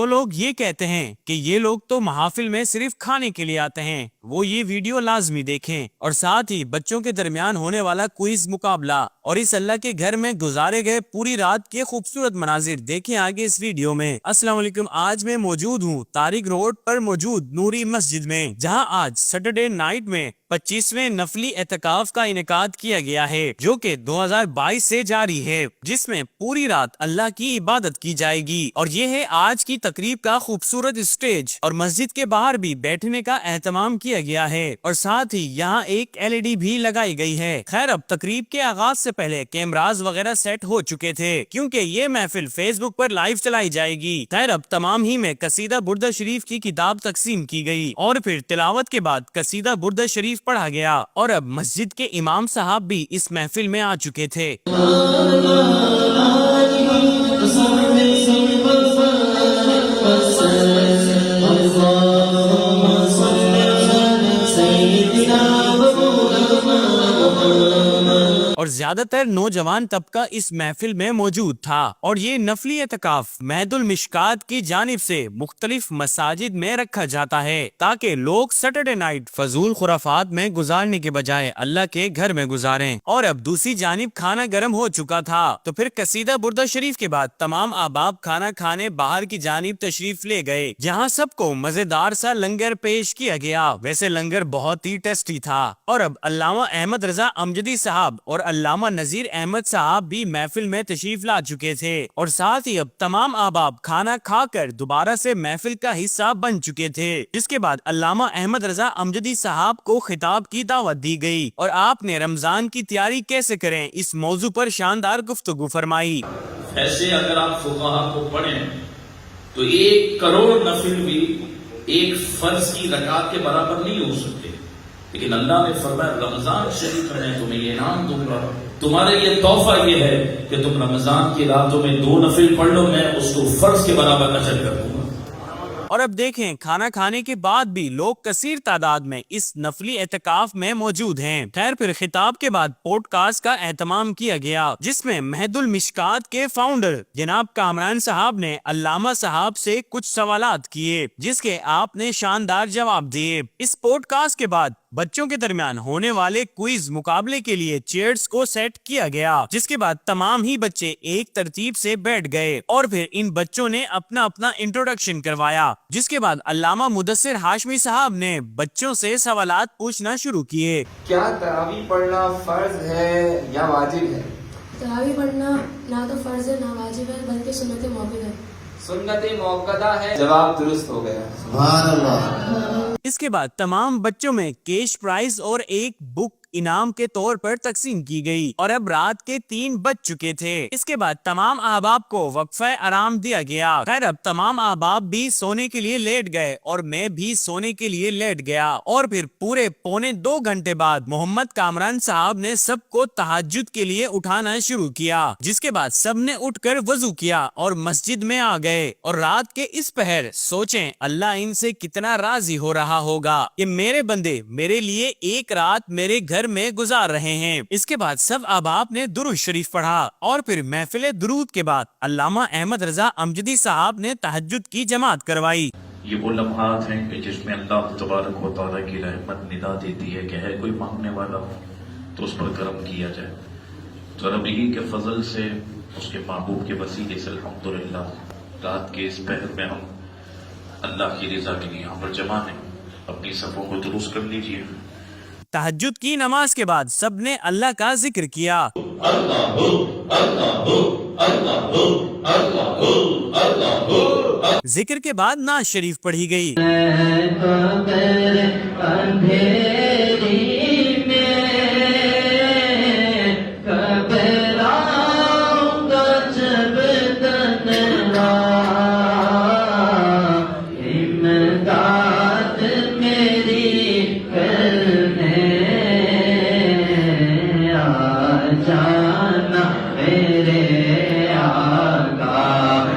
وہ لوگ یہ کہتے ہیں کہ یہ لوگ تو محافل میں صرف کھانے کے لیے آتے ہیں، وہ یہ ویڈیو لازمی دیکھیں، اور ساتھ ہی بچوں کے درمیان ہونے والا کوئز مقابلہ اور اس اللہ کے گھر میں گزارے گئے پوری رات کے خوبصورت مناظر دیکھیں آگے اس ویڈیو میں۔ السلام علیکم، آج میں موجود ہوں طارق روڈ پر موجود نوری مسجد میں، جہاں آج سیٹرڈے نائٹ میں 25ویں نفلی اعتکاف کا انعقاد کیا گیا ہے، جو کہ 2022 سے جاری ہے، جس میں پوری رات اللہ کی عبادت کی جائے گی، اور یہ ہے آج کی تقریب کا خوبصورت اسٹیج، اور مسجد کے باہر بھی بیٹھنے کا اہتمام کیا گیا ہے، اور ساتھ ہی یہاں ایک LED بھی لگائی گئی ہے۔ خیر، اب تقریب کے آغاز سے پہلے کیمراز وغیرہ سیٹ ہو چکے تھے، کیونکہ یہ محفل فیس بک پر لائیو چلائی جائے گی۔ خیر، اب تمام ہی میں قصیدہ بردہ شریف کی کتاب تقسیم کی گئی، اور پھر تلاوت کے بعد قصیدہ بردہ شریف پڑھا گیا، اور اب مسجد کے امام صاحب بھی اس محفل میں آ چکے تھے۔ اور زیادہ تر نوجوان طبقہ اس محفل میں موجود تھا، اور یہ نفلی اعتکاف مہد المشکات کی جانب سے مختلف مساجد میں رکھا جاتا ہے، تاکہ لوگ سیٹرڈے نائٹ فضول خرافات میں گزارنے کے بجائے اللہ کے گھر میں گزاریں۔ اور اب دوسری جانب کھانا گرم ہو چکا تھا، تو پھر قصیدہ بردہ شریف کے بعد تمام احباب کھانا کھانے باہر کی جانب تشریف لے گئے، جہاں سب کو مزیدار سا لنگر پیش کیا گیا۔ ویسے لنگر بہت ہی ٹیسٹی تھا، اور اب علامہ احمد رضا امجدی صاحب اور علامہ نذیر احمد صاحب بھی محفل میں تشریف لا چکے تھے، اور ساتھ ہی اب تمام احباب کھانا کھا کر دوبارہ سے محفل کا حصہ بن چکے تھے، جس کے بعد علامہ احمد رضا امجدی صاحب کو خطاب کی دعوت دی گئی، اور آپ نے رمضان کی تیاری کیسے کریں اس موضوع پر شاندار گفتگو فرمائی۔ ایسے اگر آپ فقہا کو پڑھیں تو 1 کروڑ نفل بھی ایک فرض کی رکعت کے برابر نہیں ہو سکتے، لیکن اللہ نے فرمایا رمضان شریف میں تمہیں یہ انعام دوں گا، تمہارے لیے تحفہ یہ ہے کہ تم رمضان کی راتوں میں 2 نفل پڑھ لو، میں اس کو فرض کے برابر اجر کر دوں گا۔ اور اب دیکھیں، کھانا کھانے کے بعد بھی لوگ کثیر تعداد میں اس نفلی اعتکاف میں موجود ہیں۔ خیر، پھر خطاب کے بعد پوڈ کاسٹ کا اہتمام کیا گیا، جس میں مہد المشکات کے فاؤنڈر جناب کامران صاحب نے علامہ صاحب سے کچھ سوالات کیے، جس کے آپ نے شاندار جواب دیے۔ اس پوڈ کاسٹ کے بعد بچوں کے درمیان ہونے والے کوئز مقابلے کے لیے چیئرز کو سیٹ کیا گیا، جس کے بعد تمام ہی بچے ایک ترتیب سے بیٹھ گئے، اور پھر ان بچوں نے اپنا اپنا انٹروڈکشن کروایا، جس کے بعد علامہ مدثر ہاشمی صاحب نے بچوں سے سوالات پوچھنا شروع کیے۔ کیا تراویح پڑھنا فرض ہے یا واجب ہے؟ تراویح پڑھنا نہ تو فرض ہے نہ واجب ہے، بلکہ سنت موقع ہے۔ سنت موقدہ ہے۔ جواب درست ہو گیا، سبحان اللہ۔ اس کے بعد تمام بچوں میں کیش پرائز اور ایک بک انعام کے طور پر تقسیم کی گئی، اور اب رات کے 3 بج چکے تھے۔ اس کے بعد تمام احباب کو وقفہ آرام دیا گیا۔ خیر، اب تمام احباب بھی سونے کے لیے لیٹ گئے، اور میں بھی سونے کے لیے لیٹ گیا، اور پھر پورے پونے 2 گھنٹے بعد محمد کامران صاحب نے سب کو تہجد کے لیے اٹھانا شروع کیا، جس کے بعد سب نے اٹھ کر وضو کیا اور مسجد میں آ گئے، اور رات کے اس پہر سوچیں اللہ ان سے کتنا راضی ہو رہا ہوگا کہ میرے بندے میرے لیے ایک رات میرے گھر میں گزار رہے ہیں۔ اس کے بعد سب احباب نے درود شریف پڑھا، اور پھر محفل درود کے بعد علامہ احمد رضا امجدی صاحب نے تہجد کی جماعت کروائی۔ یہ وہ لمحات ہیں کہ جس میں اللہ تبارک و تعالیٰ کی رحمت ندا دیتی ہے کہ ہے کوئی مانگنے والا تو اس پر کرم کیا جائے، تو رب ہی کے فضل سے اس کے محبوب کے وسیلے سے الحمدللہ رات کے اس پہر میں ہم اللہ کی رضا کے لیے یہاں پر جمع ہیں۔ اپنی صفوں کو درست کر لیجیے۔ تہجد کی نماز کے بعد سب نے اللہ کا ذکر کیا۔ ذکر کے بعد نعت شریف پڑھی گئی۔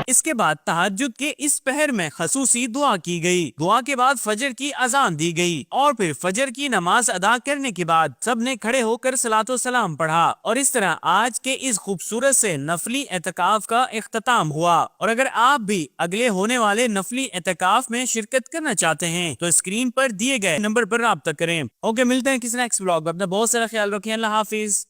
اس کے کے بعد تہجد کے اس پہر میں خصوصی دعا کی گئی. دعا کے بعد فجر کی اذان دی گئی اور پھر فجر کی نماز ادا کرنے کے بعد سب نے کھڑے ہو کر صلاۃ و سلام پڑھا. اور اس طرح آج کے اس خوبصورت سے نفلی اعتکاف کا اختتام ہوا. اور اگر آپ بھی اگلے ہونے والے نفلی اعتکاف میں شرکت کرنا چاہتے ہیں تو اسکرین پر دیے گئے نمبر پر رابطہ کریں. اوکے، ملتے ہیں کسی نیکسٹ بلاگ میں. اپنا بہت سارا خیال رکھیں. اللہ حافظ.